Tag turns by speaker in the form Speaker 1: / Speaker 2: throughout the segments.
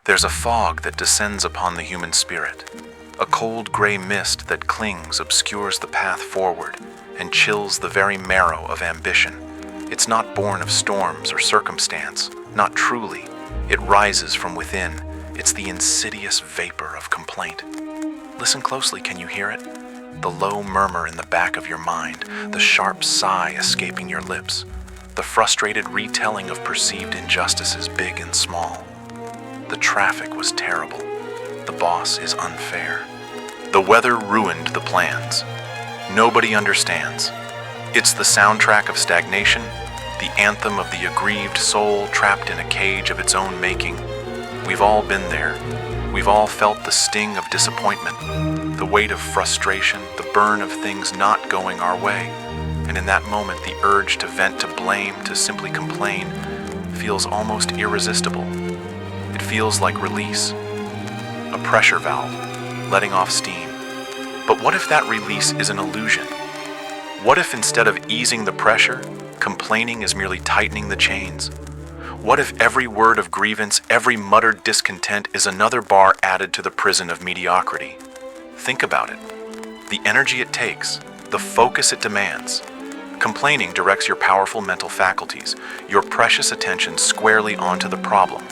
Speaker 1: There's a fog that descends upon the human spirit. A cold gray mist that clings obscures the path forward and chills the very marrow of ambition. It's not born of storms or circumstance, not truly. It rises from within. It's the insidious vapor of complaint. Listen closely, can you hear it? The low murmur in the back of your mind, the sharp sigh escaping your lips, the frustrated retelling of perceived injustices, big and small. The traffic was terrible. The boss is unfair. The weather ruined the plans. Nobody understands. It's the soundtrack of stagnation, the anthem of the aggrieved soul trapped in a cage of its own making. We've all been there. We've all felt the sting of disappointment, the weight of frustration, the burn of things not going our way. And in that moment, the urge to vent, to blame, to simply complain feels almost irresistible. It feels like release, a pressure valve, letting off steam. But what if that release is an illusion? What if instead of easing the pressure, complaining is merely tightening the chains? What if every word of grievance, every muttered discontent is another bar added to the prison of mediocrity? Think about it. The energy it takes, the focus it demands. Complaining directs your powerful mental faculties, your precious attention squarely onto the problem.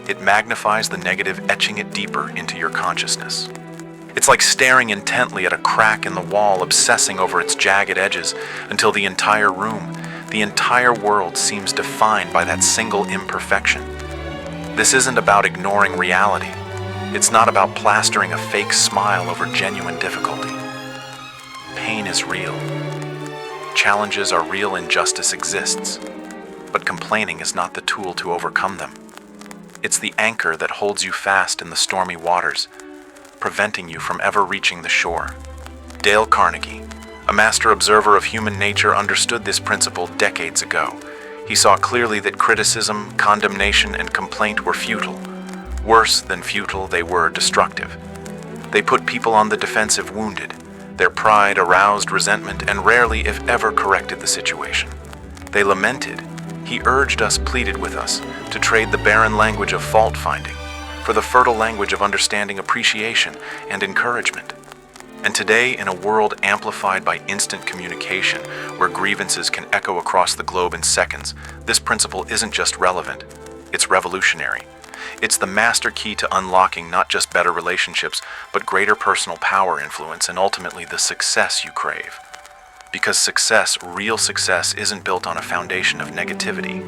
Speaker 1: It magnifies the negative, etching it deeper into your consciousness. It's like staring intently at a crack in the wall, obsessing over its jagged edges until the entire room, the entire world seems defined by that single imperfection. This isn't about ignoring reality. It's not about plastering a fake smile over genuine difficulty. Pain is real. Challenges are real, injustice exists. But complaining is not the tool to overcome them. It's the anchor that holds you fast in the stormy waters, preventing you from ever reaching the shore. Dale Carnegie, a master observer of human nature, understood this principle decades ago. He saw clearly that criticism, condemnation, and complaint were futile. Worse than futile, they were destructive. They put people on the defensive, wounded. Their pride aroused resentment and rarely, if ever, corrected the situation. They lamented. He urged us, pleaded with us, to trade the barren language of fault-finding for the fertile language of understanding, appreciation, and encouragement. And today, in a world amplified by instant communication, where grievances can echo across the globe in seconds, this principle isn't just relevant, it's revolutionary. It's the master key to unlocking not just better relationships, but greater personal power, influence, and ultimately the success you crave. Because success, real success, isn't built on a foundation of negativity.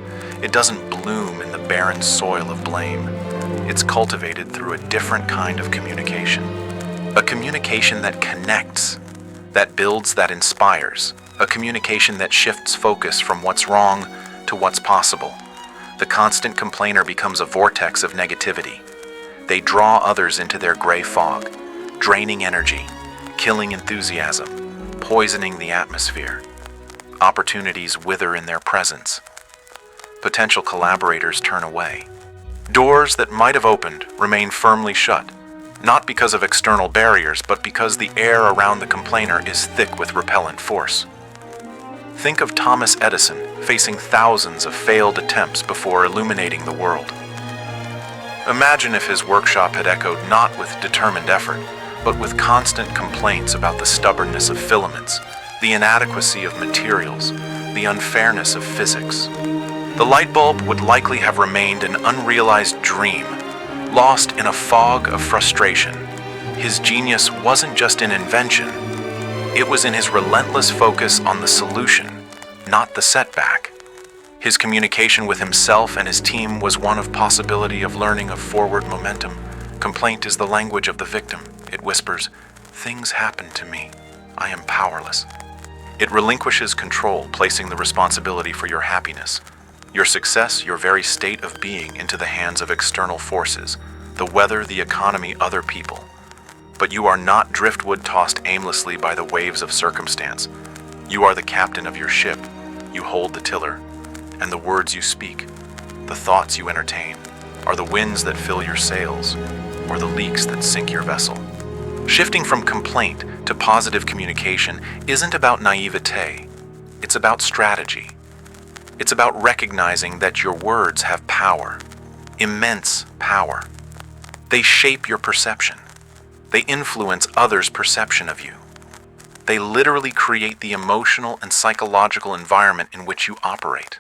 Speaker 1: It doesn't bloom in the barren soil of blame. It's cultivated through a different kind of communication. A communication that connects, that builds, that inspires. A communication that shifts focus from what's wrong to what's possible. The constant complainer becomes a vortex of negativity. They draw others into their gray fog, draining energy, killing enthusiasm, poisoning the atmosphere. Opportunities wither in their presence. Potential collaborators turn away. Doors that might have opened remain firmly shut, not because of external barriers, but because the air around the complainer is thick with repellent force. Think of Thomas Edison facing thousands of failed attempts before illuminating the world. Imagine if his workshop had echoed not with determined effort, but with constant complaints about the stubbornness of filaments, the inadequacy of materials, the unfairness of physics. The light bulb would likely have remained an unrealized dream, lost in a fog of frustration. His genius wasn't just in invention, it was in his relentless focus on the solution, not the setback. His communication with himself and his team was one of possibility, of learning, of forward momentum. Complaint is the language of the victim. It whispers, "Things happen to me. I am powerless." It relinquishes control, placing the responsibility for your happiness, your success, your very state of being into the hands of external forces, the weather, the economy, other people. But you are not driftwood tossed aimlessly by the waves of circumstance. You are the captain of your ship. You hold the tiller. And the words you speak, the thoughts you entertain, are the winds that fill your sails, or the leaks that sink your vessel. Shifting from complaint to positive communication isn't about naivete. It's about strategy. It's about recognizing that your words have power, immense power. They shape your perception. They influence others' perception of you. They literally create the emotional and psychological environment in which you operate.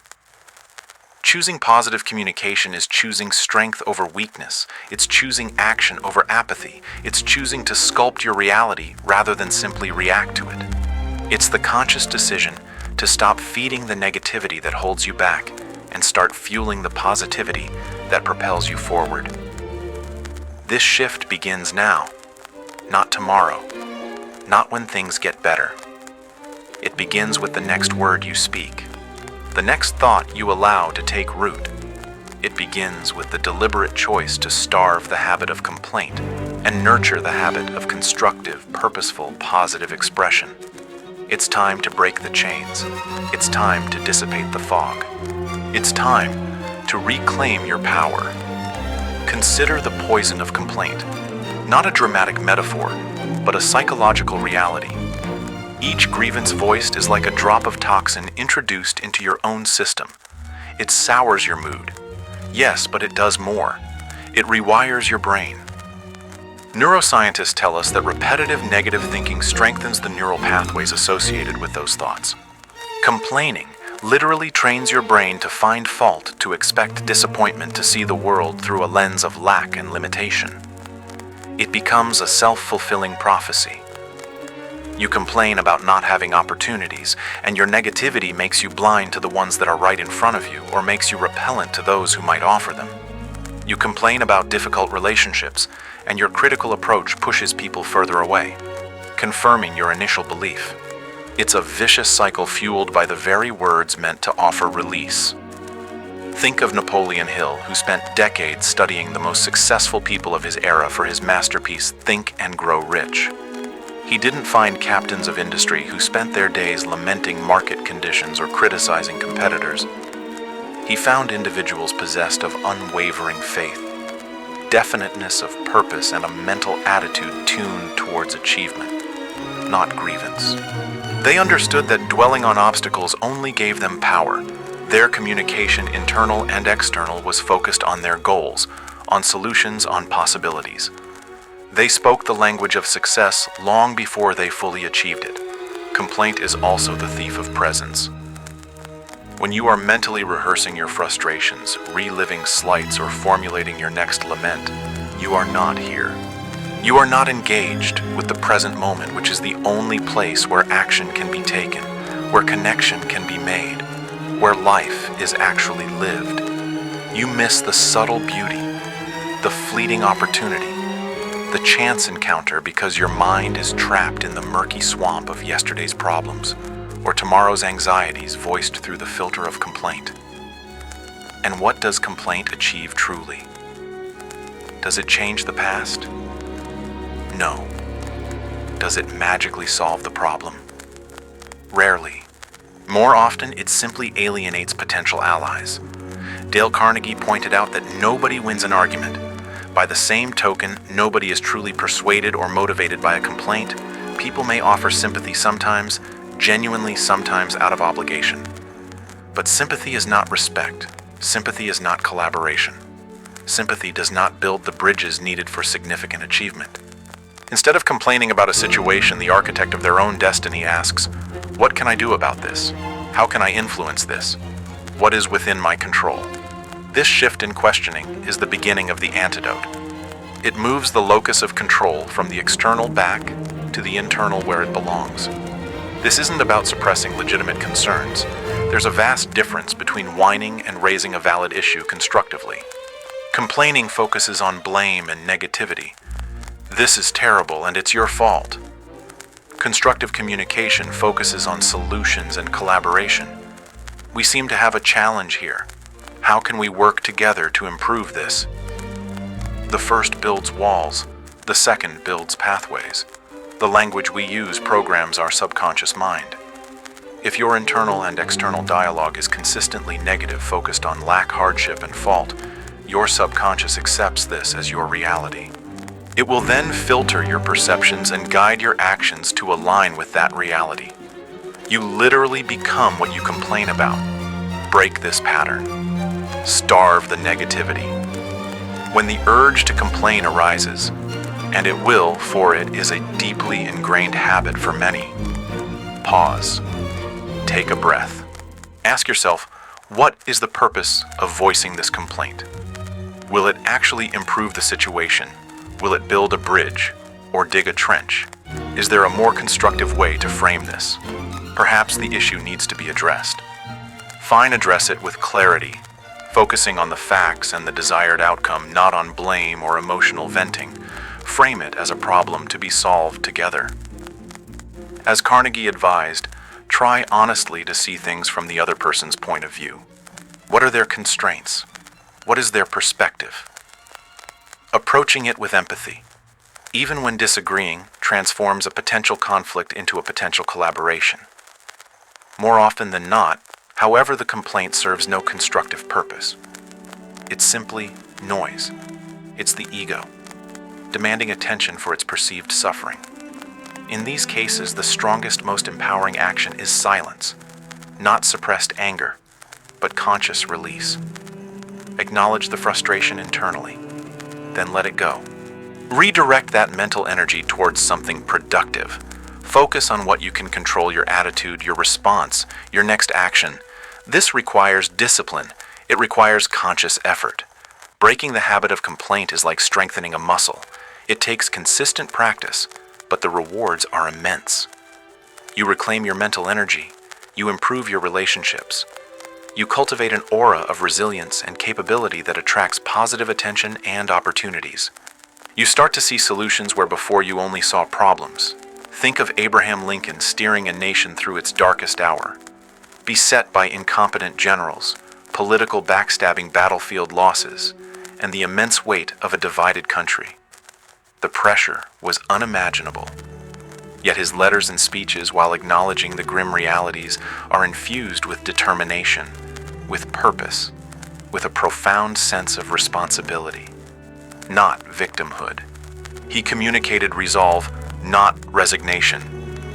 Speaker 1: Choosing positive communication is choosing strength over weakness. It's choosing action over apathy. It's choosing to sculpt your reality rather than simply react to it. It's the conscious decision to stop feeding the negativity that holds you back and start fueling the positivity that propels you forward. This shift begins now, not tomorrow, not when things get better. It begins with the next word you speak, the next thought you allow to take root. It begins with the deliberate choice to starve the habit of complaint and nurture the habit of constructive, purposeful, positive expression. It's time to break the chains. It's time to dissipate the fog. It's time to reclaim your power. Consider the poison of complaint, not a dramatic metaphor, but a psychological reality. Each grievance voiced is like a drop of toxin introduced into your own system. It sours your mood. Yes, but it does more. It rewires your brain. Neuroscientists tell us that repetitive negative thinking strengthens the neural pathways associated with those thoughts. Complaining literally trains your brain to find fault, to expect disappointment, to see the world through a lens of lack and limitation. It becomes a self-fulfilling prophecy. You complain about not having opportunities, and your negativity makes you blind to the ones that are right in front of you, or makes you repellent to those who might offer them. You complain about difficult relationships, and your critical approach pushes people further away, confirming your initial belief. It's a vicious cycle fueled by the very words meant to offer release. Think of Napoleon Hill, who spent decades studying the most successful people of his era for his masterpiece, Think and Grow Rich. He didn't find captains of industry who spent their days lamenting market conditions or criticizing competitors. He found individuals possessed of unwavering faith, definiteness of purpose, and a mental attitude tuned towards achievement, not grievance. They understood that dwelling on obstacles only gave them power. Their communication, internal and external, was focused on their goals, on solutions, on possibilities. They spoke the language of success long before they fully achieved it. Complaint is also the thief of presence. When you are mentally rehearsing your frustrations, reliving slights, or formulating your next lament, you are not here. You are not engaged with the present moment, which is the only place where action can be taken, where connection can be made, where life is actually lived. You miss the subtle beauty, the fleeting opportunity, the chance encounter, because your mind is trapped in the murky swamp of yesterday's problems, or tomorrow's anxieties voiced through the filter of complaint. And what does complaint achieve truly? Does it change the past? No. Does it magically solve the problem? Rarely. More often, it simply alienates potential allies. Dale Carnegie pointed out that nobody wins an argument. By the same token, nobody is truly persuaded or motivated by a complaint. People may offer sympathy sometimes, genuinely sometimes out of obligation. But sympathy is not respect. Sympathy is not collaboration. Sympathy does not build the bridges needed for significant achievement. Instead of complaining about a situation, the architect of their own destiny asks, "What can I do about this? How can I influence this? What is within my control?" This shift in questioning is the beginning of the antidote. It moves the locus of control from the external back to the internal where it belongs. This isn't about suppressing legitimate concerns. There's a vast difference between whining and raising a valid issue constructively. Complaining focuses on blame and negativity. This is terrible and it's your fault. Constructive communication focuses on solutions and collaboration. We seem to have a challenge here. How can we work together to improve this? The first builds walls, the second builds pathways. The language we use programs our subconscious mind. If your internal and external dialogue is consistently negative, focused on lack, hardship, and fault, your subconscious accepts this as your reality. It will then filter your perceptions and guide your actions to align with that reality. You literally become what you complain about. Break this pattern. Starve the negativity. When the urge to complain arises, and it will, for it is a deeply ingrained habit for many, pause. Take a breath. Ask yourself, what is the purpose of voicing this complaint? Will it actually improve the situation? Will it build a bridge or dig a trench? Is there a more constructive way to frame this? Perhaps the issue needs to be addressed. Address it with clarity, focusing on the facts and the desired outcome, not on blame or emotional venting. Frame it as a problem to be solved together. As Carnegie advised, try honestly to see things from the other person's point of view. What are their constraints? What is their perspective? Approaching it with empathy, even when disagreeing, transforms a potential conflict into a potential collaboration. More often than not, however, the complaint serves no constructive purpose. It's simply noise. It's the ego, demanding attention for its perceived suffering. In these cases, the strongest, most empowering action is silence, not suppressed anger, but conscious release. Acknowledge the frustration internally, then let it go. Redirect that mental energy towards something productive. Focus on what you can control: your attitude, your response, your next action. This requires discipline. It requires conscious effort. Breaking the habit of complaint is like strengthening a muscle. It takes consistent practice, but the rewards are immense. You reclaim your mental energy. You improve your relationships. You cultivate an aura of resilience and capability that attracts positive attention and opportunities. You start to see solutions where before you only saw problems. Think of Abraham Lincoln steering a nation through its darkest hour. Beset by incompetent generals, political backstabbing, battlefield losses, and the immense weight of a divided country. The pressure was unimaginable. Yet his letters and speeches, while acknowledging the grim realities, are infused with determination, with purpose, with a profound sense of responsibility, not victimhood. He communicated resolve, not resignation.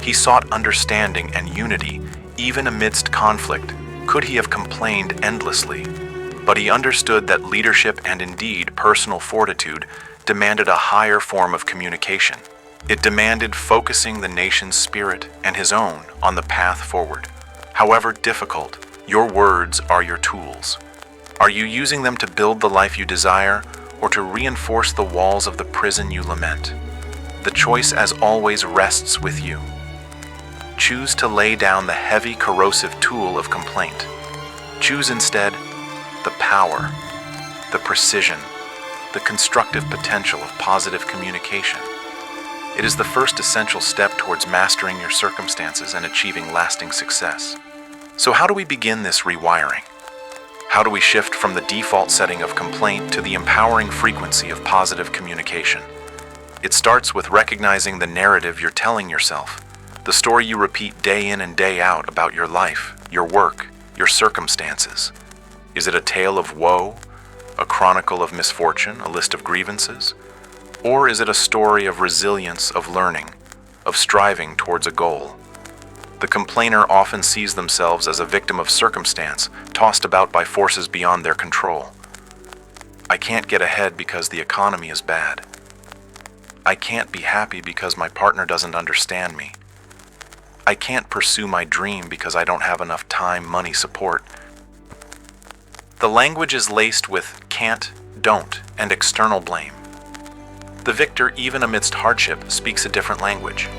Speaker 1: He sought understanding and unity, even amidst conflict. Could he have complained endlessly? But he understood that leadership and indeed personal fortitude demanded a higher form of communication. It demanded focusing the nation's spirit and his own on the path forward. However difficult, your words are your tools. Are you using them to build the life you desire, or to reinforce the walls of the prison you lament? The choice, as always, rests with you. Choose to lay down the heavy, corrosive tool of complaint. Choose instead the power, the precision, the constructive potential of positive communication. It is the first essential step towards mastering your circumstances and achieving lasting success. So how do we begin this rewiring? How do we shift from the default setting of complaint to the empowering frequency of positive communication? It starts with recognizing the narrative you're telling yourself, the story you repeat day in and day out about your life, your work, your circumstances. Is it a tale of woe, a chronicle of misfortune, a list of grievances? Or is it a story of resilience, of learning, of striving towards a goal? The complainer often sees themselves as a victim of circumstance, tossed about by forces beyond their control. I can't get ahead because the economy is bad. I can't be happy because my partner doesn't understand me. I can't pursue my dream because I don't have enough time, money, support. The language is laced with can't, don't, and external blame. The victor, even amidst hardship, speaks a different language.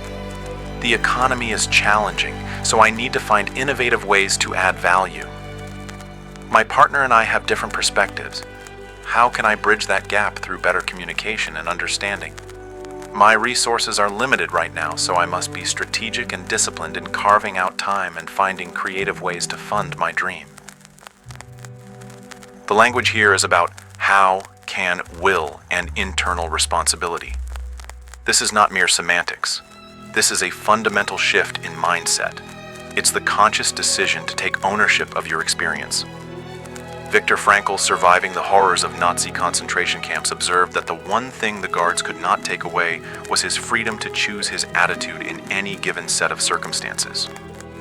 Speaker 1: The economy is challenging, so I need to find innovative ways to add value. My partner and I have different perspectives. How can I bridge that gap through better communication and understanding? My resources are limited right now, so I must be strategic and disciplined in carving out time and finding creative ways to fund my dream. The language here is about how, can, will, and internal responsibility. This is not mere semantics. This is a fundamental shift in mindset. It's the conscious decision to take ownership of your experience. Viktor Frankl, surviving the horrors of Nazi concentration camps, observed that the one thing the guards could not take away was his freedom to choose his attitude in any given set of circumstances.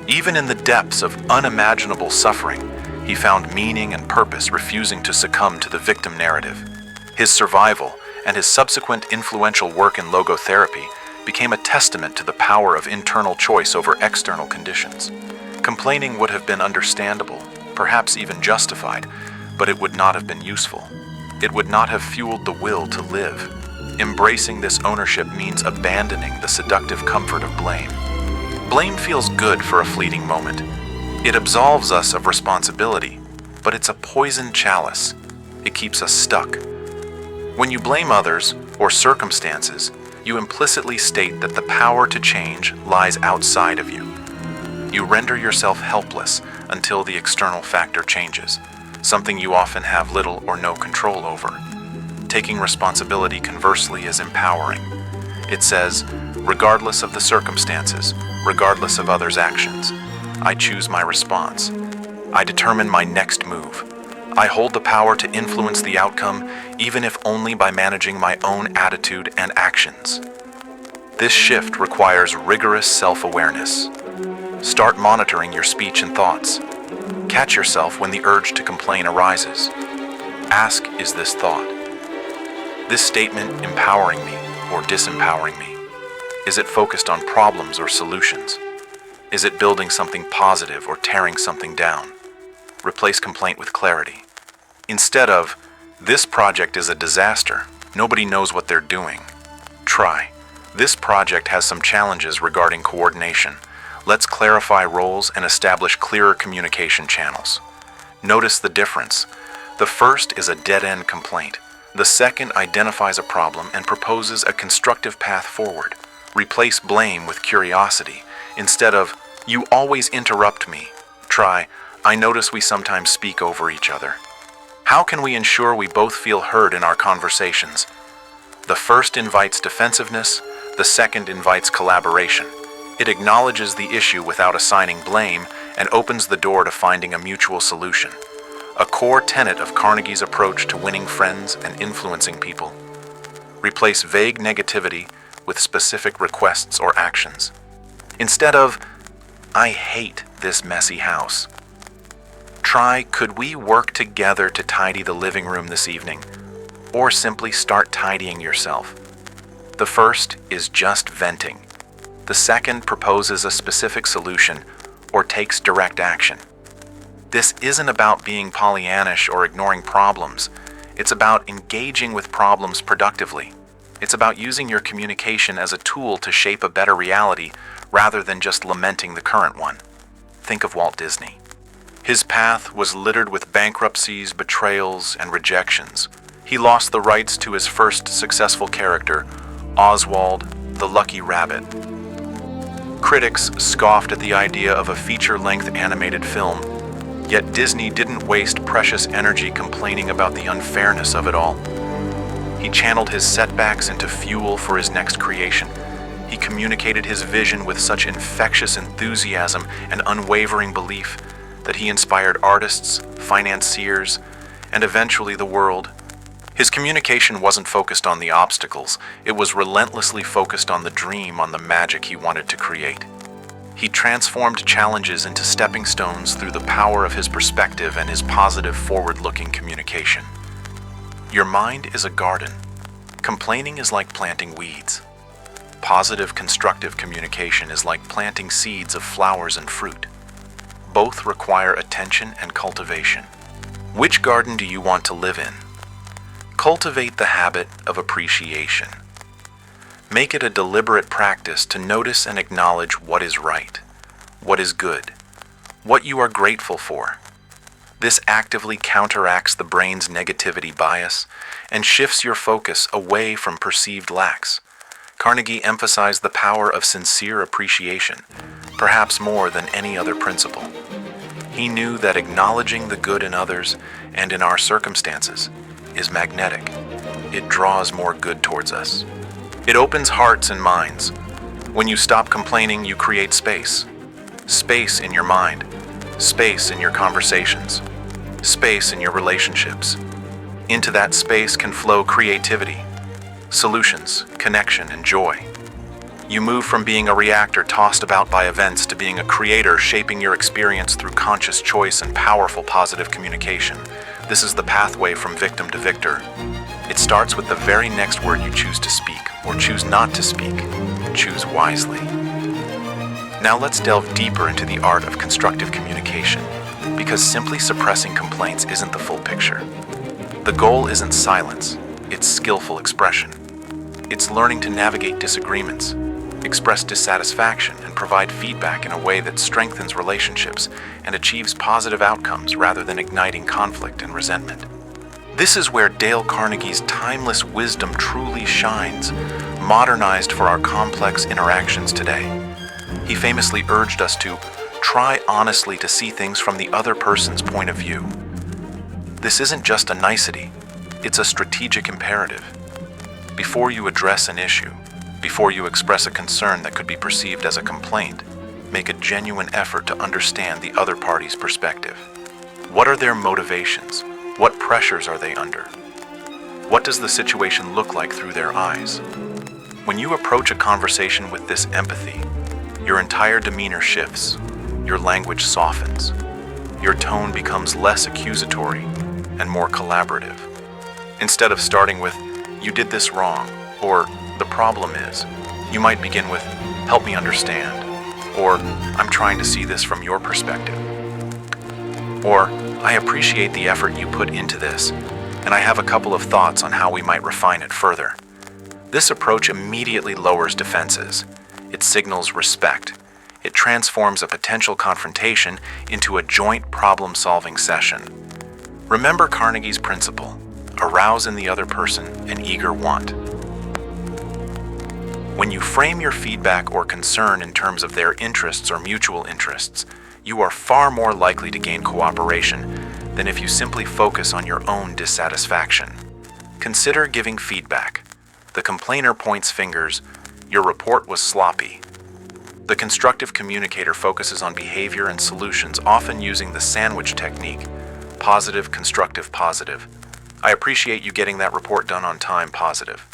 Speaker 1: Even in the depths of unimaginable suffering, he found meaning and purpose, refusing to succumb to the victim narrative. His survival and his subsequent influential work in logotherapy became a testament to the power of internal choice over external conditions. Complaining would have been understandable, perhaps even justified, but it would not have been useful. It would not have fueled the will to live. Embracing this ownership means abandoning the seductive comfort of blame. Blame feels good for a fleeting moment. It absolves us of responsibility, but it's a poisoned chalice. It keeps us stuck. When you blame others or circumstances, you implicitly state that the power to change lies outside of you. You render yourself helpless until the external factor changes, something you often have little or no control over. Taking responsibility, conversely, is empowering. It says, regardless of the circumstances, regardless of others' actions, I choose my response. I determine my next move. I hold the power to influence the outcome, even if only by managing my own attitude and actions. This shift requires rigorous self-awareness. Start monitoring your speech and thoughts. Catch yourself when the urge to complain arises. Ask, is this thought, this statement, empowering me or disempowering me? Is it focused on problems or solutions? Is it building something positive or tearing something down? Replace complaint with clarity. Instead of, this project is a disaster, nobody knows what they're doing. Try, this project has some challenges regarding coordination. Let's clarify roles and establish clearer communication channels. Notice the difference. The first is a dead-end complaint. The second identifies a problem and proposes a constructive path forward. Replace blame with curiosity. Instead of, you always interrupt me, try, I notice we sometimes speak over each other. How can we ensure we both feel heard in our conversations? The first invites defensiveness, the second invites collaboration. It acknowledges the issue without assigning blame and opens the door to finding a mutual solution. A core tenet of Carnegie's approach to winning friends and influencing people. Replace vague negativity with specific requests or actions. Instead of, I hate this messy house, try, could we work together to tidy the living room this evening? Or simply start tidying yourself. The first is just venting. The second proposes a specific solution or takes direct action. This isn't about being Pollyannish or ignoring problems. It's about engaging with problems productively. It's about using your communication as a tool to shape a better reality rather than just lamenting the current one. Think of Walt Disney. His path was littered with bankruptcies, betrayals, and rejections. He lost the rights to his first successful character, Oswald the Lucky Rabbit. Critics scoffed at the idea of a feature-length animated film, yet Disney didn't waste precious energy complaining about the unfairness of it all. He channeled his setbacks into fuel for his next creation. He communicated his vision with such infectious enthusiasm and unwavering belief that he inspired artists, financiers, and eventually the world. His communication wasn't focused on the obstacles, it was relentlessly focused on the dream, on the magic he wanted to create. He transformed challenges into stepping stones through the power of his perspective and his positive, forward-looking communication. Your mind is a garden. Complaining is like planting weeds. Positive, constructive communication is like planting seeds of flowers and fruit. Both require attention and cultivation. Which garden do you want to live in? Cultivate the habit of appreciation. Make it a deliberate practice to notice and acknowledge what is right, what is good, what you are grateful for. This actively counteracts the brain's negativity bias and shifts your focus away from perceived lacks. Carnegie emphasized the power of sincere appreciation, perhaps more than any other principle. He knew that acknowledging the good in others and in our circumstances is magnetic. It draws more good towards us. It opens hearts and minds. When you stop complaining, you create space. Space in your mind, space in your conversations, space in your relationships. Into that space can flow creativity, solutions, connection, and joy. You move from being a reactor tossed about by events to being a creator shaping your experience through conscious choice and powerful positive communication. This is the pathway from victim to victor. It starts with the very next word you choose to speak or choose not to speak. Choose wisely. Now let's delve deeper into the art of constructive communication, because simply suppressing complaints isn't the full picture. The goal isn't silence, it's skillful expression. It's learning to navigate disagreements, express dissatisfaction, and provide feedback in a way that strengthens relationships and achieves positive outcomes rather than igniting conflict and resentment. This is where Dale Carnegie's timeless wisdom truly shines, modernized for our complex interactions today. He famously urged us to try honestly to see things from the other person's point of view. This isn't just a nicety, it's a strategic imperative. Before you address an issue, before you express a concern that could be perceived as a complaint, make a genuine effort to understand the other party's perspective. What are their motivations? What pressures are they under? What does the situation look like through their eyes? When you approach a conversation with this empathy, your entire demeanor shifts, your language softens, your tone becomes less accusatory and more collaborative. Instead of starting with, "You did this wrong," or "The problem is," you might begin with, "Help me understand," or "I'm trying to see this from your perspective," or "I appreciate the effort you put into this, and I have a couple of thoughts on how we might refine it further." This approach immediately lowers defenses. It signals respect. It transforms a potential confrontation into a joint problem-solving session. Remember Carnegie's principle: arouse in the other person an eager want. When you frame your feedback or concern in terms of their interests or mutual interests, you are far more likely to gain cooperation than if you simply focus on your own dissatisfaction. Consider giving feedback. The complainer points fingers. Your report was sloppy. The constructive communicator focuses on behavior and solutions, often using the sandwich technique: positive, constructive, positive. I appreciate you getting that report done on time, positive.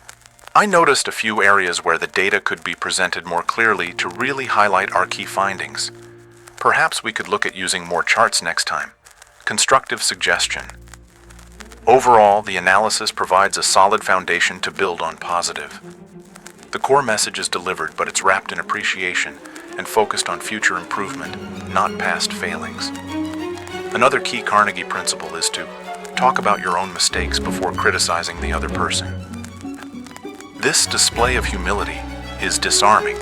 Speaker 1: I noticed a few areas where the data could be presented more clearly to really highlight our key findings. Perhaps we could look at using more charts next time. Constructive suggestion. Overall, the analysis provides a solid foundation to build on positive. The core message is delivered, but it's wrapped in appreciation and focused on future improvement, not past failings. Another key Carnegie principle is to talk about your own mistakes before criticizing the other person. This display of humility is disarming.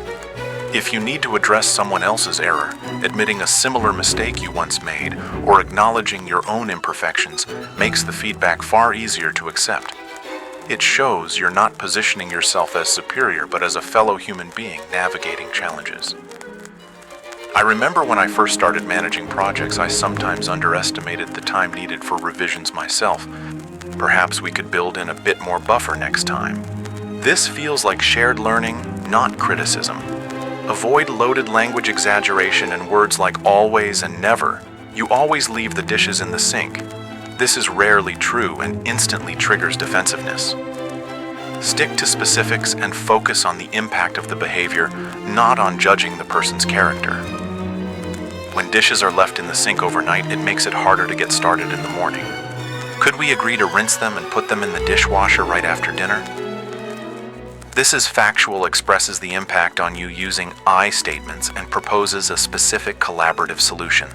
Speaker 1: If you need to address someone else's error, admitting a similar mistake you once made or acknowledging your own imperfections makes the feedback far easier to accept. It shows you're not positioning yourself as superior, but as a fellow human being navigating challenges. I remember when I first started managing projects, I sometimes underestimated the time needed for revisions myself. Perhaps we could build in a bit more buffer next time. This feels like shared learning, not criticism. Avoid loaded language exaggeration and words like always and never. You always leave the dishes in the sink. This is rarely true and instantly triggers defensiveness. Stick to specifics and focus on the impact of the behavior, not on judging the person's character. When dishes are left in the sink overnight, it makes it harder to get started in the morning. Could we agree to rinse them and put them in the dishwasher right after dinner? This is factual, expresses the impact on you using I statements and proposes a specific collaborative solution.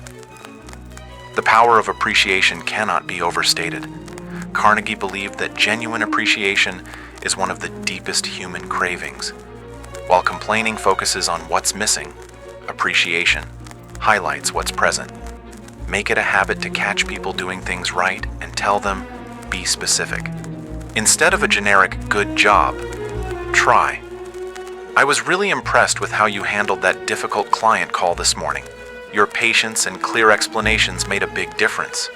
Speaker 1: The power of appreciation cannot be overstated. Carnegie believed that genuine appreciation is one of the deepest human cravings. While complaining focuses on what's missing, appreciation highlights what's present. Make it a habit to catch people doing things right and tell them, be specific. Instead of a generic "good job," try, "I was really impressed with how you handled that difficult client call this morning. Your patience and clear explanations made a big difference."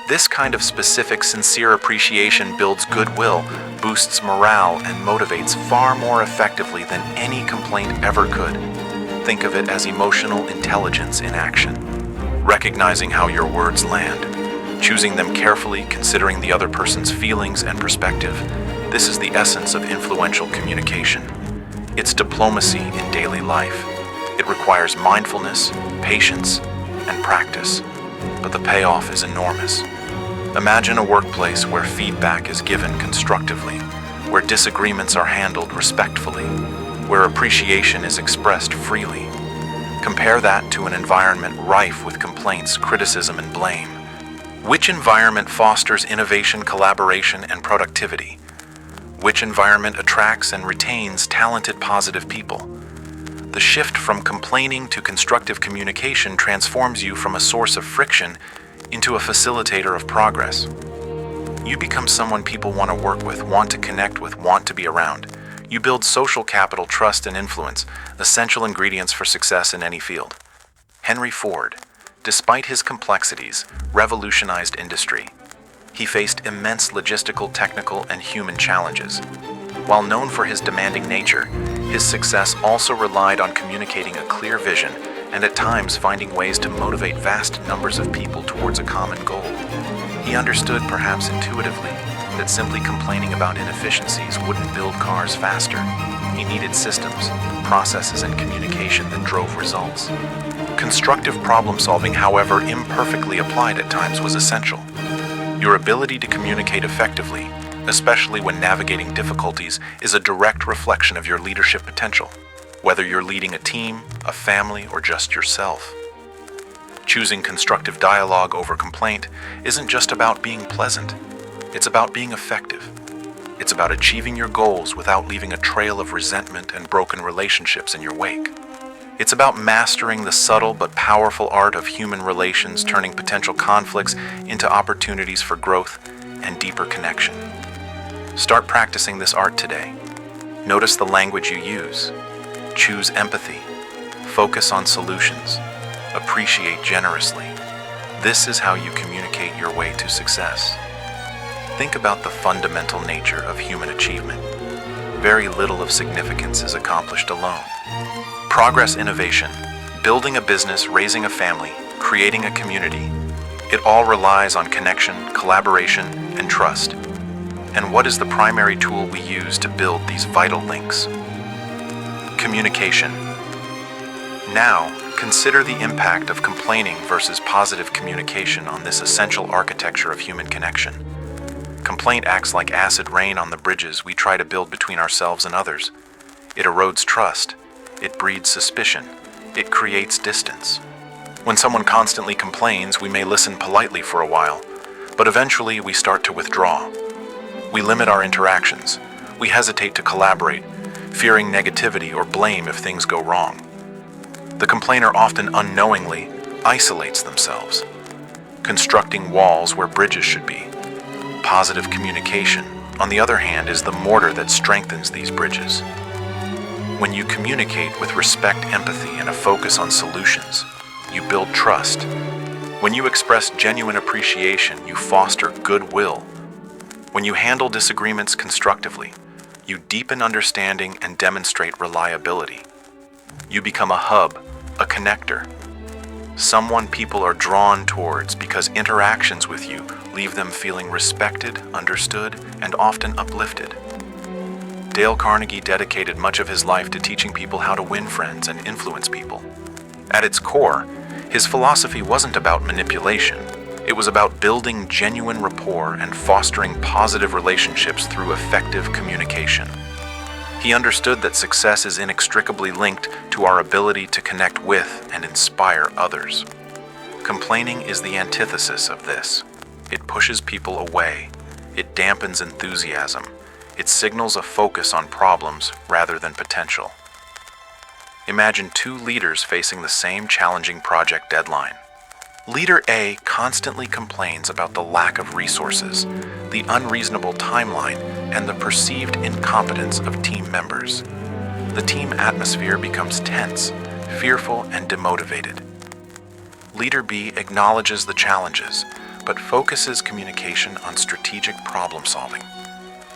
Speaker 1: This kind of specific, sincere appreciation builds goodwill, boosts morale, and motivates far more effectively than any complaint ever could. Think of it as emotional intelligence in action. Recognizing how your words land, choosing them carefully, considering the other person's feelings and perspective. This is the essence of influential communication. It's diplomacy in daily life. It requires mindfulness, patience, and practice, but the payoff is enormous. Imagine a workplace where feedback is given constructively, where disagreements are handled respectfully, where appreciation is expressed freely. Compare that to an environment rife with complaints, criticism, and blame. Which environment fosters innovation, collaboration, and productivity? Which environment attracts and retains talented, positive people? The shift from complaining to constructive communication transforms you from a source of friction into a facilitator of progress. You become someone people want to work with, want to connect with, want to be around. You build social capital, trust, and influence, essential ingredients for success in any field. Henry Ford, despite his complexities, revolutionized industry. He faced immense logistical, technical, and human challenges. While known for his demanding nature, his success also relied on communicating a clear vision and at times finding ways to motivate vast numbers of people towards a common goal. He understood, perhaps intuitively, that simply complaining about inefficiencies wouldn't build cars faster. He needed systems, processes, and communication that drove results. Constructive problem solving, however imperfectly applied at times, was essential. Your ability to communicate effectively, especially when navigating difficulties, is a direct reflection of your leadership potential, whether you're leading a team, a family, or just yourself. Choosing constructive dialogue over complaint isn't just about being pleasant. It's about being effective. It's about achieving your goals without leaving a trail of resentment and broken relationships in your wake. It's about mastering the subtle but powerful art of human relations, turning potential conflicts into opportunities for growth and deeper connection. Start practicing this art today. Notice the language you use. Choose empathy. Focus on solutions. Appreciate generously. This is how you communicate your way to success. Think about the fundamental nature of human achievement. Very little of significance is accomplished alone. Progress, innovation, building a business, raising a family, creating a community, it all relies on connection, collaboration, and trust. And what is the primary tool we use to build these vital links? Communication. Now, consider the impact of complaining versus positive communication on this essential architecture of human connection. Complaint acts like acid rain on the bridges we try to build between ourselves and others. It erodes trust. It breeds suspicion. It creates distance. When someone constantly complains, we may listen politely for a while, but eventually we start to withdraw. We limit our interactions. We hesitate to collaborate, fearing negativity or blame if things go wrong. The complainer often unknowingly isolates themselves, constructing walls where bridges should be. Positive communication, on the other hand, is the mortar that strengthens these bridges. When you communicate with respect, empathy, and a focus on solutions, you build trust. When you express genuine appreciation, you foster goodwill. When you handle disagreements constructively, you deepen understanding and demonstrate reliability. You become a hub, a connector, someone people are drawn towards because interactions with you leave them feeling respected, understood, and often uplifted. Dale Carnegie dedicated much of his life to teaching people how to win friends and influence people. At its core, his philosophy wasn't about manipulation. It was about building genuine rapport and fostering positive relationships through effective communication. He understood that success is inextricably linked to our ability to connect with and inspire others. Complaining is the antithesis of this. It pushes people away. It dampens enthusiasm. It signals a focus on problems rather than potential. Imagine two leaders facing the same challenging project deadline. Leader A constantly complains about the lack of resources, the unreasonable timeline, and the perceived incompetence of team members. The team atmosphere becomes tense, fearful, and demotivated. Leader B acknowledges the challenges, but focuses communication on strategic problem solving,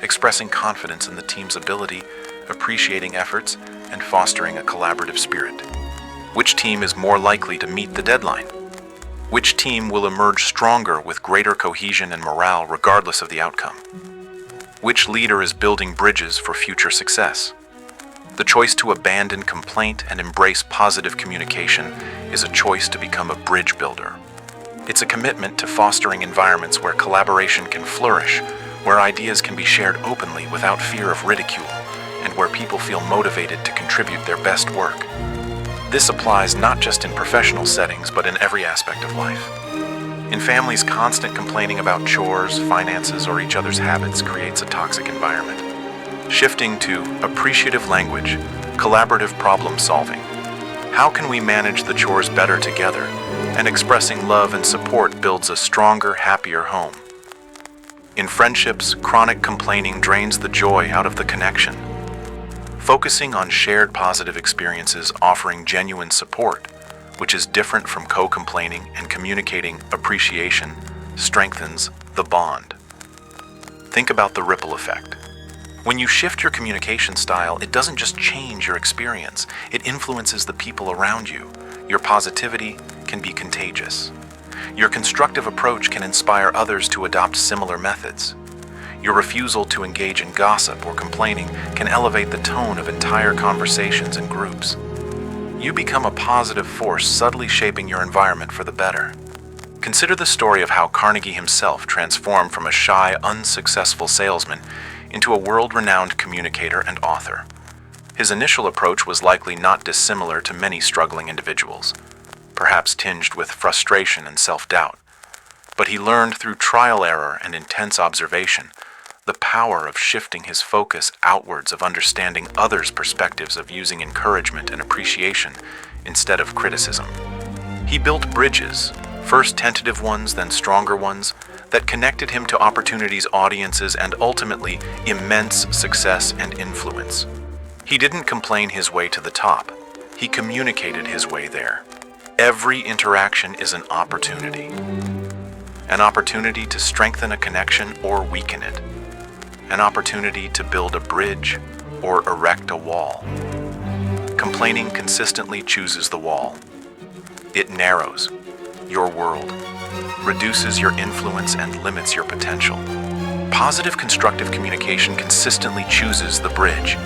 Speaker 1: expressing confidence in the team's ability, appreciating efforts, and fostering a collaborative spirit. Which team is more likely to meet the deadline? Which team will emerge stronger with greater cohesion and morale regardless of the outcome? Which leader is building bridges for future success? The choice to abandon complaint and embrace positive communication is a choice to become a bridge builder. It's a commitment to fostering environments where collaboration can flourish, where ideas can be shared openly without fear of ridicule, and where people feel motivated to contribute their best work. This applies not just in professional settings, but in every aspect of life. In families, constant complaining about chores, finances, or each other's habits creates a toxic environment. Shifting to appreciative language, collaborative problem solving. How can we manage the chores better together? And expressing love and support builds a stronger, happier home. In friendships, chronic complaining drains the joy out of the connection. Focusing on shared positive experiences, offering genuine support, which is different from co-complaining and communicating appreciation, strengthens the bond. Think about the ripple effect. When you shift your communication style, it doesn't just change your experience, it influences the people around you. Your positivity can be contagious. Your constructive approach can inspire others to adopt similar methods. Your refusal to engage in gossip or complaining can elevate the tone of entire conversations and groups. You become a positive force, subtly shaping your environment for the better. Consider the story of how Carnegie himself transformed from a shy, unsuccessful salesman into a world-renowned communicator and author. His initial approach was likely not dissimilar to many struggling individuals, perhaps tinged with frustration and self-doubt. But he learned through trial, error, and intense observation the power of shifting his focus outwards, of understanding others' perspectives, of using encouragement and appreciation instead of criticism. He built bridges, first tentative ones, then stronger ones, that connected him to opportunities, audiences, and ultimately immense success and influence. He didn't complain his way to the top. He communicated his way there. Every interaction is an opportunity to strengthen a connection or weaken it, an opportunity to build a bridge or erect a wall. Complaining consistently chooses the wall. It narrows your world, reduces your influence, and limits your potential. Positive, constructive communication consistently chooses the bridge.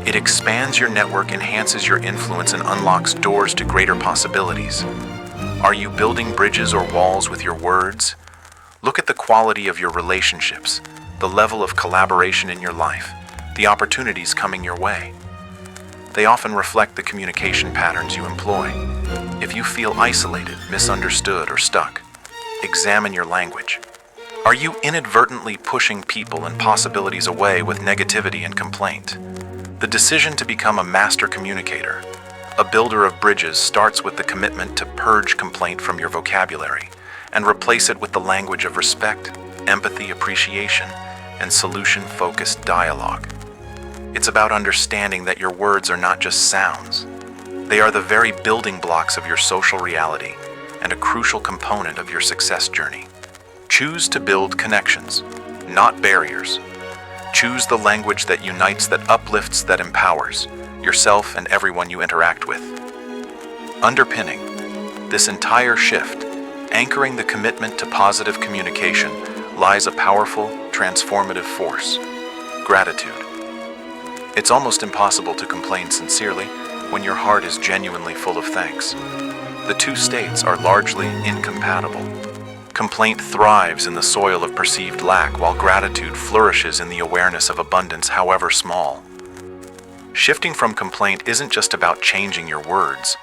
Speaker 1: It expands your network, enhances your influence, and unlocks doors to greater possibilities. Are you building bridges or walls with your words? Look at the quality of your relationships, the level of collaboration in your life, the opportunities coming your way. They often reflect the communication patterns you employ. If you feel isolated, misunderstood, or stuck, examine your language. Are you inadvertently pushing people and possibilities away with negativity and complaint? The decision to become a master communicator, a builder of bridges, starts with the commitment to purge complaint from your vocabulary and replace it with the language of respect, empathy, appreciation, and solution-focused dialogue. It's about understanding that your words are not just sounds. They are the very building blocks of your social reality and a crucial component of your success journey. Choose to build connections, not barriers. Choose the language that unites, that uplifts, that empowers yourself and everyone you interact with. Underpinning this entire shift, anchoring the commitment to positive communication, lies a powerful, transformative force: gratitude. It's almost impossible to complain sincerely when your heart is genuinely full of thanks. The two states are largely incompatible. Complaint thrives in the soil of perceived lack, while gratitude flourishes in the awareness of abundance, however small. Shifting from complaint isn't just about changing your words,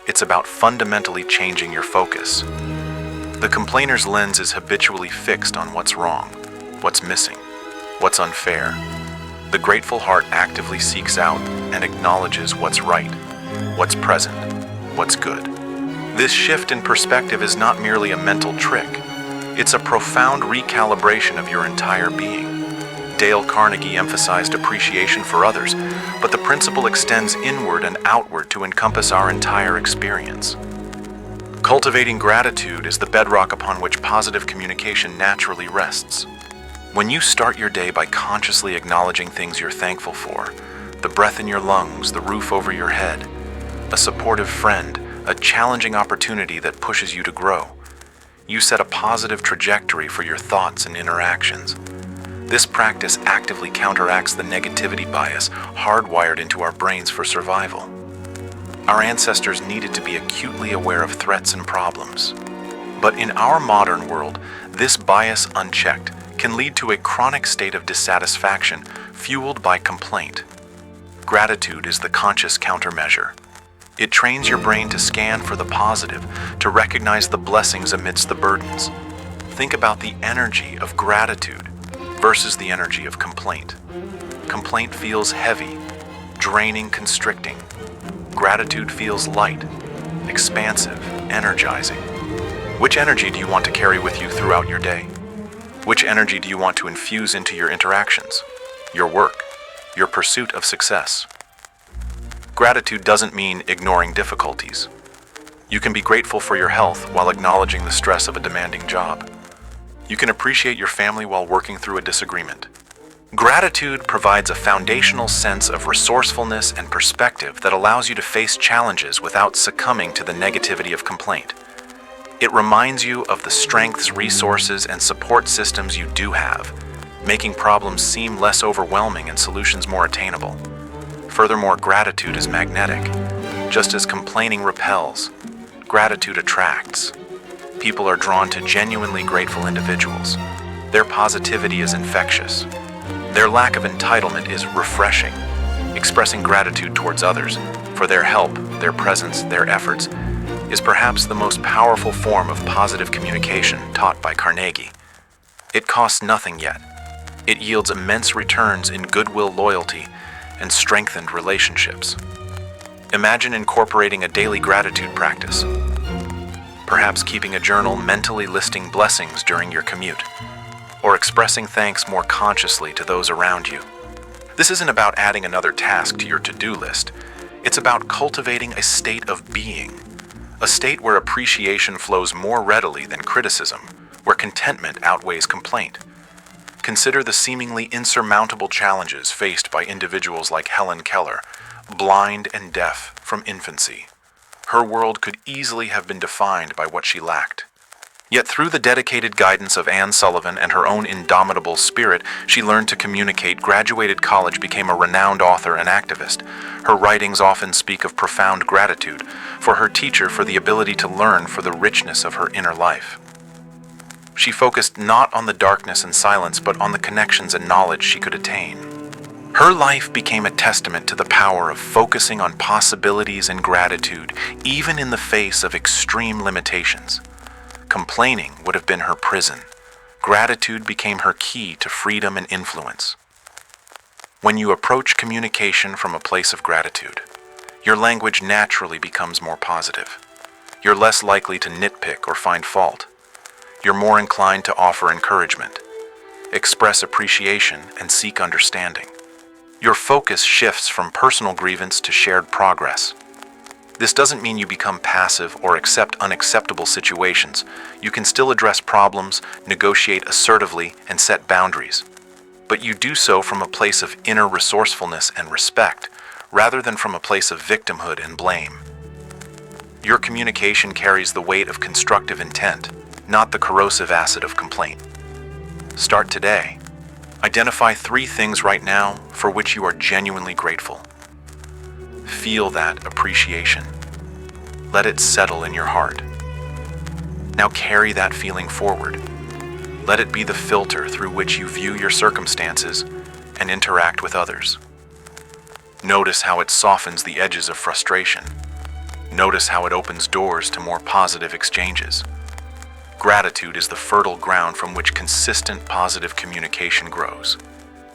Speaker 1: it's about fundamentally changing your focus. The complainer's lens is habitually fixed on what's wrong, what's missing, what's unfair. The grateful heart actively seeks out and acknowledges what's right, what's present, what's good. This shift in perspective is not merely a mental trick, it's a profound recalibration of your entire being. Dale Carnegie emphasized appreciation for others, but the principle extends inward and outward to encompass our entire experience. Cultivating gratitude is the bedrock upon which positive communication naturally rests. When you start your day by consciously acknowledging things you're thankful for, the breath in your lungs, the roof over your head, a supportive friend, a challenging opportunity that pushes you to grow, you set a positive trajectory for your thoughts and interactions. This practice actively counteracts the negativity bias hardwired into our brains for survival. Our ancestors needed to be acutely aware of threats and problems. But in our modern world, this bias unchecked can lead to a chronic state of dissatisfaction fueled by complaint. Gratitude is the conscious countermeasure. It trains your brain to scan for the positive, to recognize the blessings amidst the burdens. Think about the energy of gratitude versus the energy of complaint. Complaint feels heavy, draining, constricting. Gratitude feels light, expansive, energizing. Which energy do you want to carry with you throughout your day? Which energy do you want to infuse into your interactions, your work, your pursuit of success? Gratitude doesn't mean ignoring difficulties. You can be grateful for your health while acknowledging the stress of a demanding job. You can appreciate your family while working through a disagreement. Gratitude provides a foundational sense of resourcefulness and perspective that allows you to face challenges without succumbing to the negativity of complaint. It reminds you of the strengths, resources, and support systems you do have, making problems seem less overwhelming and solutions more attainable. Furthermore, gratitude is magnetic. Just as complaining repels, gratitude attracts. People are drawn to genuinely grateful individuals. Their positivity is infectious. Their lack of entitlement is refreshing. Expressing gratitude towards others for their help, their presence, their efforts is perhaps the most powerful form of positive communication taught by Carnegie. It costs nothing yet. It yields immense returns in goodwill, loyalty, and strengthened relationships. Imagine incorporating a daily gratitude practice. Perhaps keeping a journal mentally listing blessings during your commute, or expressing thanks more consciously to those around you. This isn't about adding another task to your to-do list. It's about cultivating a state of being, a state where appreciation flows more readily than criticism, where contentment outweighs complaint. Consider the seemingly insurmountable challenges faced by individuals like Helen Keller, blind and deaf from infancy. Her world could easily have been defined by what she lacked. Yet through the dedicated guidance of Anne Sullivan and her own indomitable spirit, she learned to communicate, graduated college, became a renowned author and activist. Her writings often speak of profound gratitude for her teacher, for the ability to learn, for the richness of her inner life. She focused not on the darkness and silence, but on the connections and knowledge she could attain. Her life became a testament to the power of focusing on possibilities and gratitude, even in the face of extreme limitations. Complaining would have been her prison. Gratitude became her key to freedom and influence. When you approach communication from a place of gratitude, your language naturally becomes more positive. You're less likely to nitpick or find fault. You're more inclined to offer encouragement, express appreciation, and seek understanding. Your focus shifts from personal grievance to shared progress. This doesn't mean you become passive or accept unacceptable situations. You can still address problems, negotiate assertively, and set boundaries. But you do so from a place of inner resourcefulness and respect, rather than from a place of victimhood and blame. Your communication carries the weight of constructive intent, not the corrosive acid of complaint. Start today. Identify 3 things right now for which you are genuinely grateful. Feel that appreciation. Let it settle in your heart. Now carry that feeling forward. Let it be the filter through which you view your circumstances and interact with others. Notice how it softens the edges of frustration. Notice how it opens doors to more positive exchanges. Gratitude is the fertile ground from which consistent positive communication grows.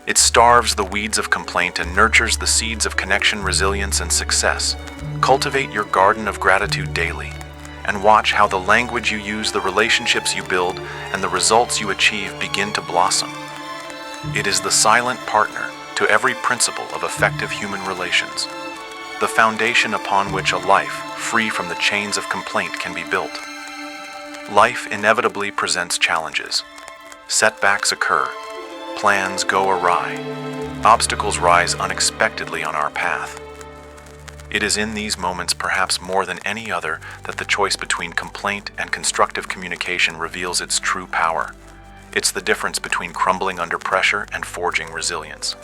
Speaker 1: It starves the weeds of complaint and nurtures the seeds of connection, resilience, and success. Cultivate your garden of gratitude daily, and watch how the language you use, the relationships you build, and the results you achieve begin to blossom. It is the silent partner to every principle of effective human relations, the foundation upon which a life free from the chains of complaint can be built. Life inevitably presents challenges. Setbacks occur. Plans go awry. Obstacles rise unexpectedly on our path. It is in these moments, perhaps more than any other, that the choice between complaint and constructive communication reveals its true power. It's the difference between crumbling under pressure and forging resilience.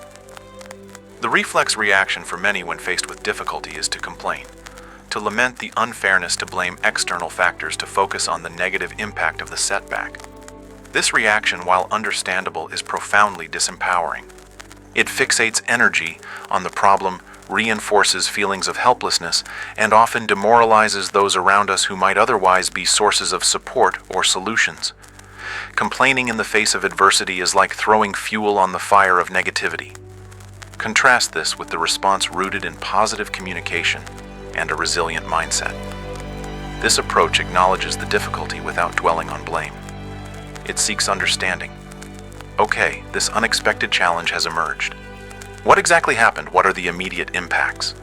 Speaker 1: The reflex reaction for many when faced with difficulty is to complain. to lament the unfairness to blame external factors to focus on the negative impact of the setback. This reaction, while understandable, is profoundly disempowering. It fixates energy on the problem, reinforces feelings of helplessness, and often demoralizes those around us who might otherwise be sources of support or solutions. Complaining in the face of adversity is like throwing fuel on the fire of negativity. Contrast this with the response rooted in positive communication and a resilient mindset. This approach acknowledges the difficulty without dwelling on blame. It seeks understanding. Okay, this unexpected challenge has emerged. What exactly happened? What are the immediate impacts?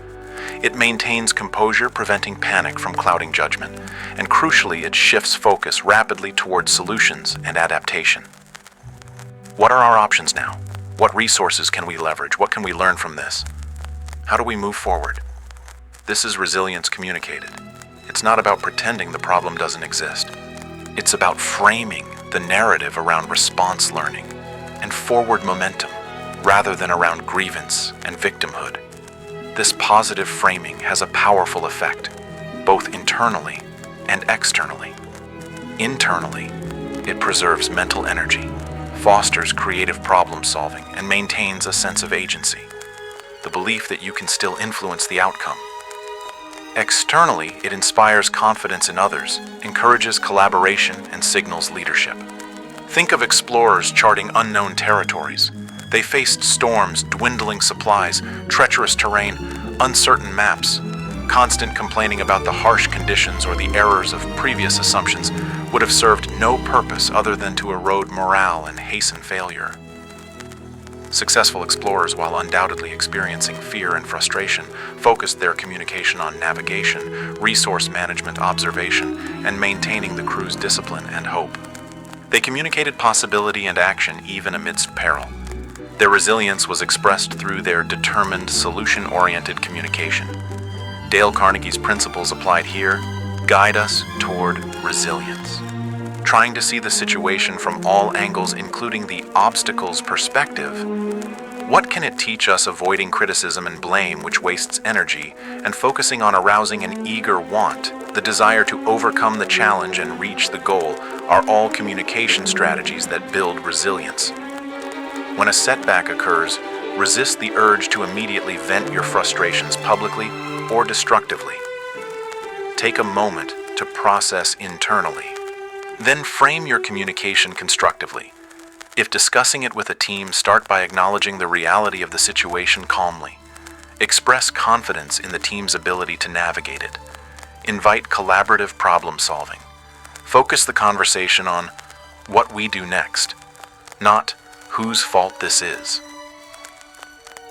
Speaker 1: It maintains composure, preventing panic from clouding judgment, and crucially, it shifts focus rapidly towards solutions and adaptation. What are our options now? What resources can we leverage? What can we learn from this? How do we move forward? This is resilience communicated. It's not about pretending the problem doesn't exist. It's about framing the narrative around response learning and forward momentum, rather than around grievance and victimhood. This positive framing has a powerful effect, both internally and externally. Internally, it preserves mental energy, fosters creative problem solving, and maintains a sense of agency, the belief that you can still influence the outcome. Externally, it inspires confidence in others, encourages collaboration, and signals leadership. Think of explorers charting unknown territories. They faced storms, dwindling supplies, treacherous terrain, uncertain maps. Constant complaining about the harsh conditions or the errors of previous assumptions would have served no purpose other than to erode morale and hasten failure. Successful explorers, while undoubtedly experiencing fear and frustration, focused their communication on navigation, resource management, observation, and maintaining the crew's discipline and hope. They communicated possibility and action even amidst peril. Their resilience was expressed through their determined, solution-oriented communication. Dale Carnegie's principles applied here guide us toward resilience. Trying to see the situation from all angles, including the obstacle's perspective. What can it teach us avoiding criticism and blame, which wastes energy, and focusing on arousing an eager want, the desire to overcome the challenge and reach the goal, are all communication strategies that build resilience. When a setback occurs, resist the urge to immediately vent your frustrations publicly or destructively. Take a moment to process internally. Then frame your communication constructively. If discussing it with a team, start by acknowledging the reality of the situation calmly. Express confidence in the team's ability to navigate it. Invite collaborative problem solving. Focus the conversation on what we do next, not whose fault this is.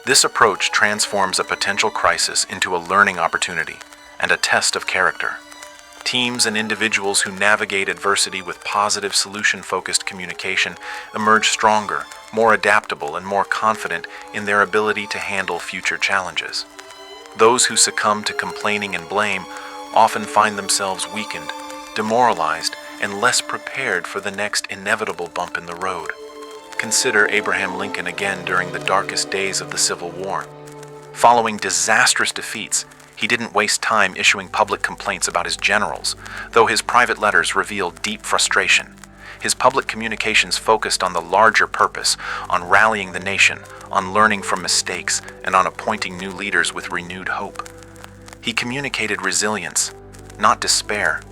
Speaker 1: This approach transforms a potential crisis into a learning opportunity and a test of character. Teams and individuals who navigate adversity with positive, solution-focused communication emerge stronger, more adaptable, and more confident in their ability to handle future challenges. Those who succumb to complaining and blame often find themselves weakened, demoralized, and less prepared for the next inevitable bump in the road. Consider Abraham Lincoln again during the darkest days of the Civil War. Following disastrous defeats, he didn't waste time issuing public complaints about his generals, though his private letters revealed deep frustration. His public communications focused on the larger purpose, on rallying the nation, on learning from mistakes, and on appointing new leaders with renewed hope. He communicated resilience, not despair.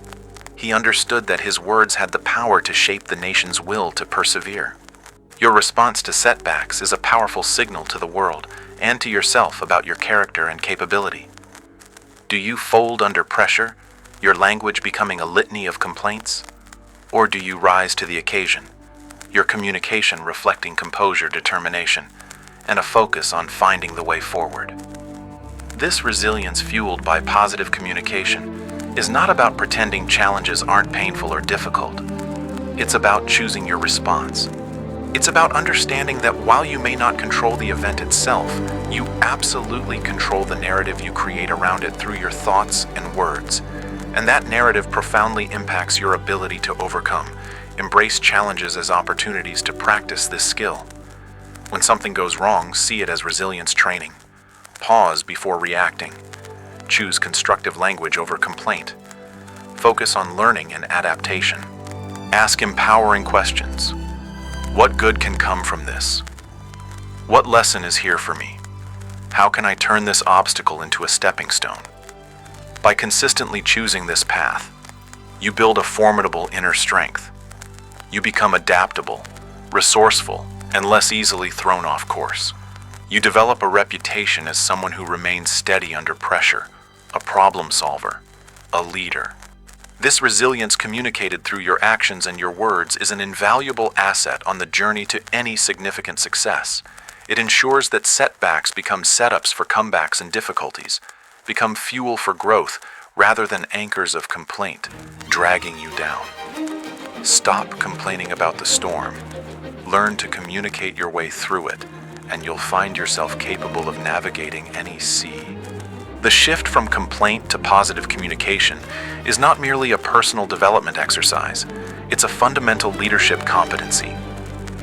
Speaker 1: He understood that his words had the power to shape the nation's will to persevere. Your response to setbacks is a powerful signal to the world and to yourself about your character and capability. Do you fold under pressure, your language becoming a litany of complaints? Or do you rise to the occasion, your communication reflecting composure, determination, and a focus on finding the way forward? This resilience fueled by positive communication is not about pretending challenges aren't painful or difficult. It's about choosing your response. It's about understanding that while you may not control the event itself, you absolutely control the narrative you create around it through your thoughts and words. And that narrative profoundly impacts your ability to overcome. Embrace challenges as opportunities to practice this skill. When something goes wrong, see it as resilience training. Pause before reacting. choose constructive language over complaint. Focus on learning and adaptation. Ask empowering questions. What good can come from this? What lesson is here for me? How can I turn this obstacle into a stepping stone? By consistently choosing this path, you build a formidable inner strength. You become adaptable, resourceful, and less easily thrown off course. You develop a reputation as someone who remains steady under pressure, a problem solver, a leader. This resilience communicated through your actions and your words is an invaluable asset on the journey to any significant success. It ensures that setbacks become setups for comebacks and difficulties, become fuel for growth rather than anchors of complaint, dragging you down. Stop complaining about the storm. Learn to communicate your way through it, and you'll find yourself capable of navigating any sea. The shift from complaint to positive communication is not merely a personal development exercise, it's a fundamental leadership competency.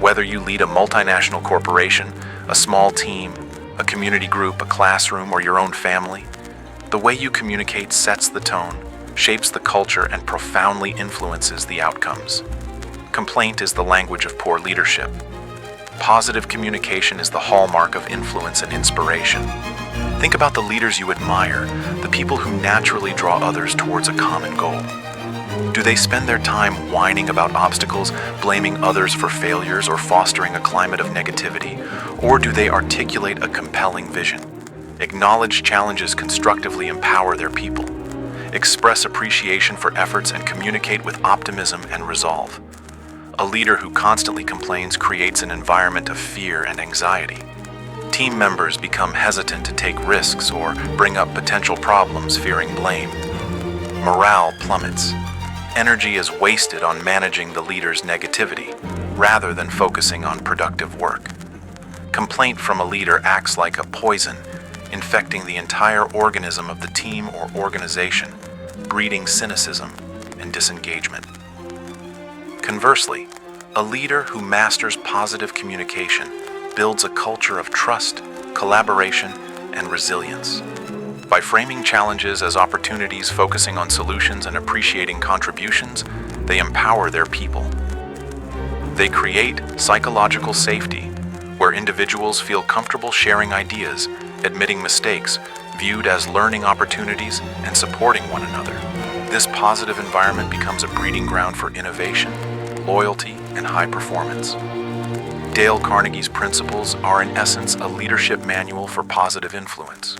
Speaker 1: Whether you lead a multinational corporation, a small team, a community group, a classroom, or your own family, the way you communicate sets the tone, shapes the culture, and profoundly influences the outcomes. Complaint is the language of poor leadership. Positive communication is the hallmark of influence and inspiration. Think about the leaders you admire, the people who naturally draw others towards a common goal. Do they spend their time whining about obstacles, blaming others for failures, or fostering a climate of negativity? Or do they articulate a compelling vision, acknowledge challenges, constructively empower their people, express appreciation for efforts, and communicate with optimism and resolve? A leader who constantly complains creates an environment of fear and anxiety. Team members become hesitant to take risks or bring up potential problems, fearing blame. Morale plummets. Energy is wasted on managing the leader's negativity, rather than focusing on productive work. Complaint from a leader acts like a poison, infecting the entire organism of the team or organization, breeding cynicism and disengagement. Conversely, a leader who masters positive communication builds a culture of trust, collaboration, and resilience. By framing challenges as opportunities, focusing on solutions, and appreciating contributions, they empower their people. They create psychological safety, where individuals feel comfortable sharing ideas, admitting mistakes, viewed as learning opportunities, and supporting one another. This positive environment becomes a breeding ground for innovation, loyalty, and high performance. Dale Carnegie's principles are in essence a leadership manual for positive influence.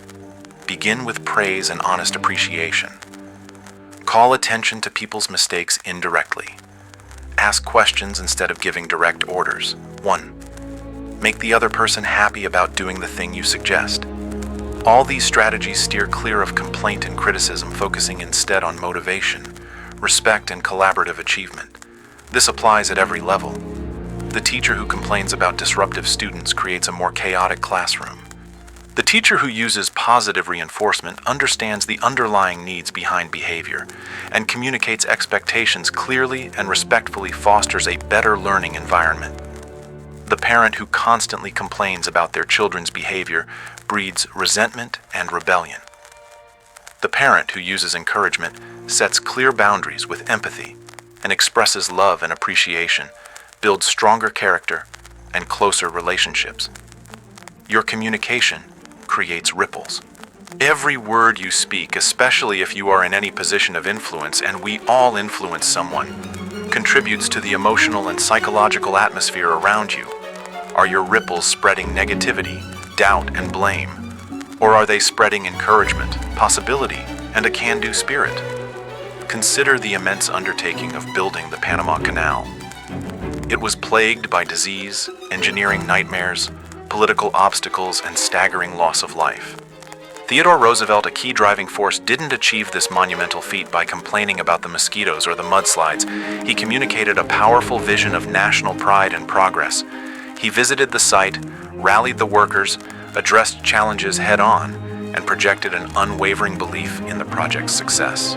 Speaker 1: Begin with praise and honest appreciation. Call attention to people's mistakes indirectly. Ask questions instead of giving direct orders. 1. Make the other person happy about doing the thing you suggest. All these strategies steer clear of complaint and criticism, focusing instead on motivation, respect, and collaborative achievement. This applies at every level. The teacher who complains about disruptive students creates a more chaotic classroom. The teacher who uses positive reinforcement understands the underlying needs behind behavior and communicates expectations clearly and respectfully fosters a better learning environment. The parent who constantly complains about their children's behavior breeds resentment and rebellion. The parent who uses encouragement sets clear boundaries with empathy and expresses love and appreciation, builds stronger character and closer relationships. Your communication creates ripples. Every word you speak, especially if you are in any position of influence, and we all influence someone, contributes to the emotional and psychological atmosphere around you. Are your ripples spreading negativity, doubt, and blame? Or are they spreading encouragement, possibility, and a can-do spirit? Consider the immense undertaking of building the Panama Canal. It was plagued by disease, engineering nightmares, political obstacles, and staggering loss of life. Theodore Roosevelt, a key driving force, didn't achieve this monumental feat by complaining about the mosquitoes or the mudslides. He communicated a powerful vision of national pride and progress. He visited the site, rallied the workers, addressed challenges head-on, and projected an unwavering belief in the project's success.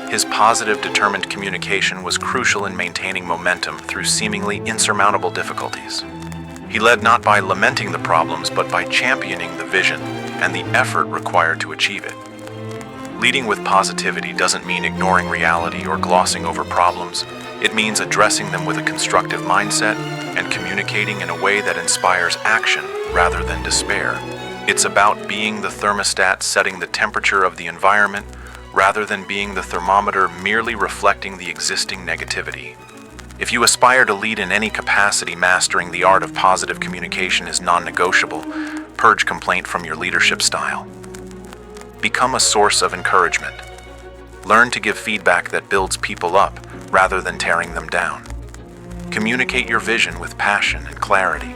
Speaker 1: His positive, determined communication was crucial in maintaining momentum through seemingly insurmountable difficulties. He led not by lamenting the problems, but by championing the vision, and the effort required to achieve it. Leading with positivity doesn't mean ignoring reality or glossing over problems. It means addressing them with a constructive mindset and communicating in a way that inspires action rather than despair. It's about being the thermostat setting the temperature of the environment rather than being the thermometer merely reflecting the existing negativity. If you aspire to lead in any capacity, mastering the art of positive communication is non-negotiable. Purge complaint from your leadership style. Become a source of encouragement. Learn to give feedback that builds people up rather than tearing them down. Communicate your vision with passion and clarity.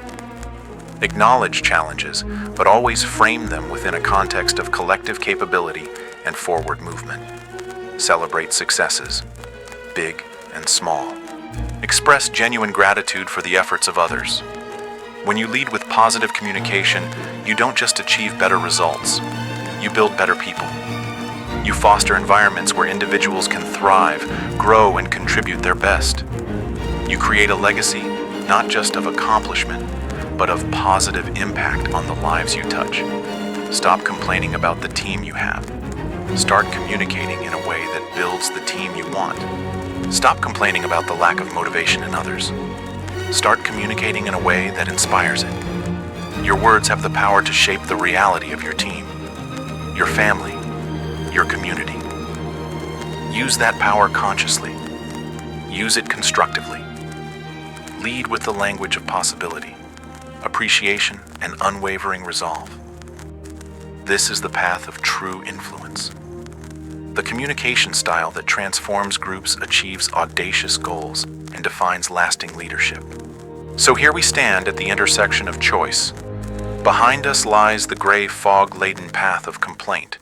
Speaker 1: Acknowledge challenges, but always frame them within a context of collective capability and forward movement. Celebrate successes, big and small. Express genuine gratitude for the efforts of others. When you lead with positive communication, you don't just achieve better results, you build better people. You foster environments where individuals can thrive, grow, and contribute their best. You create a legacy, not just of accomplishment, but of positive impact on the lives you touch. Stop complaining about the team you have. Start communicating in a way that builds the team you want. Stop complaining about the lack of motivation in others. Start communicating in a way that inspires it. Your words have the power to shape the reality of your team, your family, your community. Use that power consciously. Use it constructively. Lead with the language of possibility, appreciation, and unwavering resolve. This is the path of true influence. The communication style that transforms groups, achieves audacious goals, and defines lasting leadership. So here we stand at the intersection of choice. Behind us lies the gray, fog-laden path of complaint,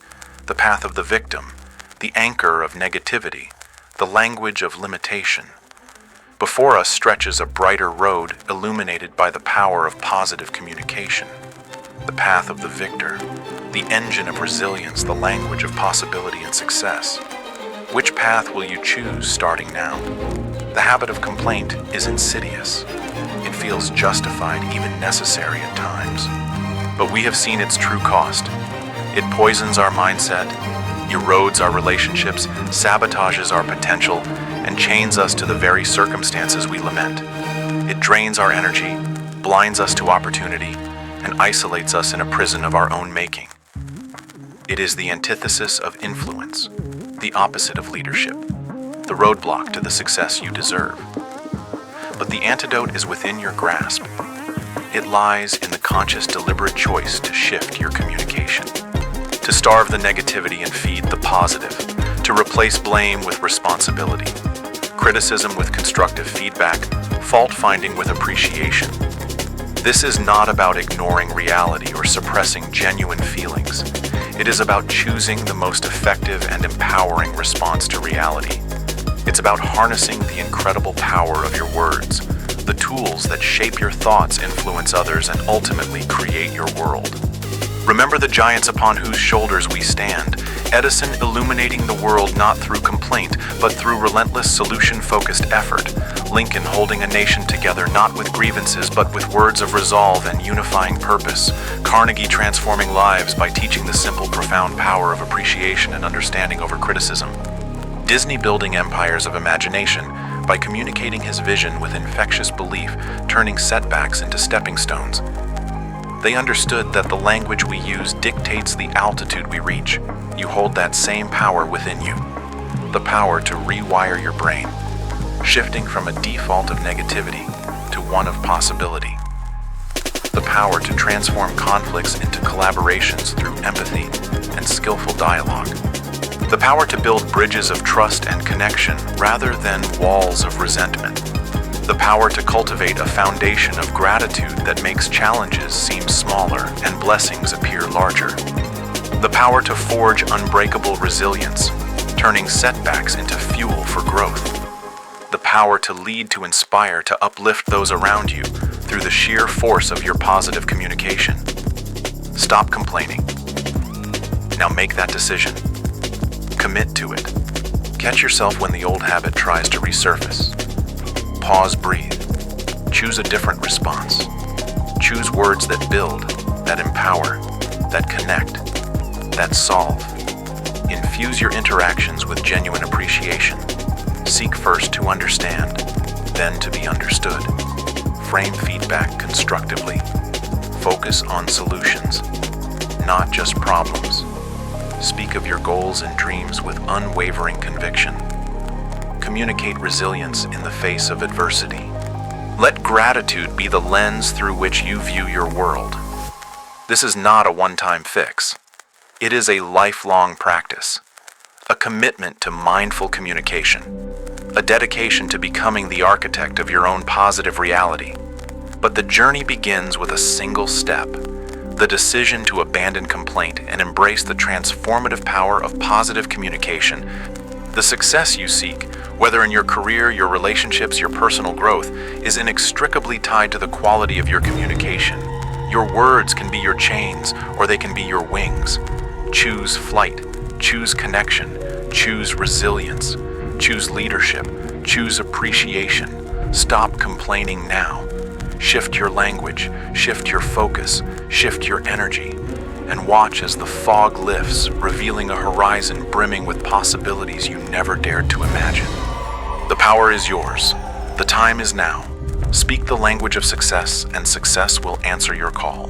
Speaker 1: the path of the victim, the anchor of negativity, the language of limitation. Before us stretches a brighter road illuminated by the power of positive communication, the path of the victor, the engine of resilience, the language of possibility and success. Which path will you choose starting now? The habit of complaint is insidious. It feels justified, even necessary at times. But we have seen its true cost. It poisons our mindset, erodes our relationships, sabotages our potential, and chains us to the very circumstances we lament. It drains our energy, blinds us to opportunity, and isolates us in a prison of our own making. It is the antithesis of influence, the opposite of leadership, the roadblock to the success you deserve. But the antidote is within your grasp. It lies in the conscious, deliberate choice to shift your communication, to starve the negativity and feed the positive, to replace blame with responsibility, criticism with constructive feedback, fault-finding with appreciation. This is not about ignoring reality or suppressing genuine feelings. It is about choosing the most effective and empowering response to reality. It's about harnessing the incredible power of your words, the tools that shape your thoughts, influence others, and ultimately create your world. Remember the giants upon whose shoulders we stand. Edison illuminating the world not through complaint, but through relentless solution-focused effort. Lincoln holding a nation together not with grievances, but with words of resolve and unifying purpose. Carnegie transforming lives by teaching the simple, profound power of appreciation and understanding over criticism. Disney building empires of imagination by communicating his vision with infectious belief, turning setbacks into stepping stones. They understood that the language we use dictates the altitude we reach. You hold that same power within you, the power to rewire your brain, shifting from a default of negativity to one of possibility, the power to transform conflicts into collaborations through empathy and skillful dialogue, the power to build bridges of trust and connection rather than walls of resentment, the power to cultivate a foundation of gratitude that makes challenges seem smaller and blessings appear larger, the power to forge unbreakable resilience, turning setbacks into fuel for growth, the power to lead, to inspire, to uplift those around you through the sheer force of your positive communication. Stop complaining. Now make that decision. Commit to it. Catch yourself when the old habit tries to resurface. Pause, breathe. Choose a different response. Choose words that build, that empower, that connect, that solve. Infuse your interactions with genuine appreciation. Seek first to understand, then to be understood. Frame feedback constructively. Focus on solutions, not just problems. Speak of your goals and dreams with unwavering conviction. Communicate resilience in the face of adversity. Let gratitude be the lens through which you view your world. This is not a one-time fix. It is a lifelong practice, a commitment to mindful communication, a dedication to becoming the architect of your own positive reality. But the journey begins with a single step, the decision to abandon complaint and embrace the transformative power of positive communication. The success you seek, whether in your career, your relationships, your personal growth, is inextricably tied to the quality of your communication. Your words can be your chains, or they can be your wings. Choose flight, choose connection, choose resilience, choose leadership, choose appreciation. Stop complaining now. Shift your language, shift your focus, shift your energy, and watch as the fog lifts, revealing a horizon brimming with possibilities you never dared to imagine. The power is yours. The time is now. Speak the language of success, and success will answer your call.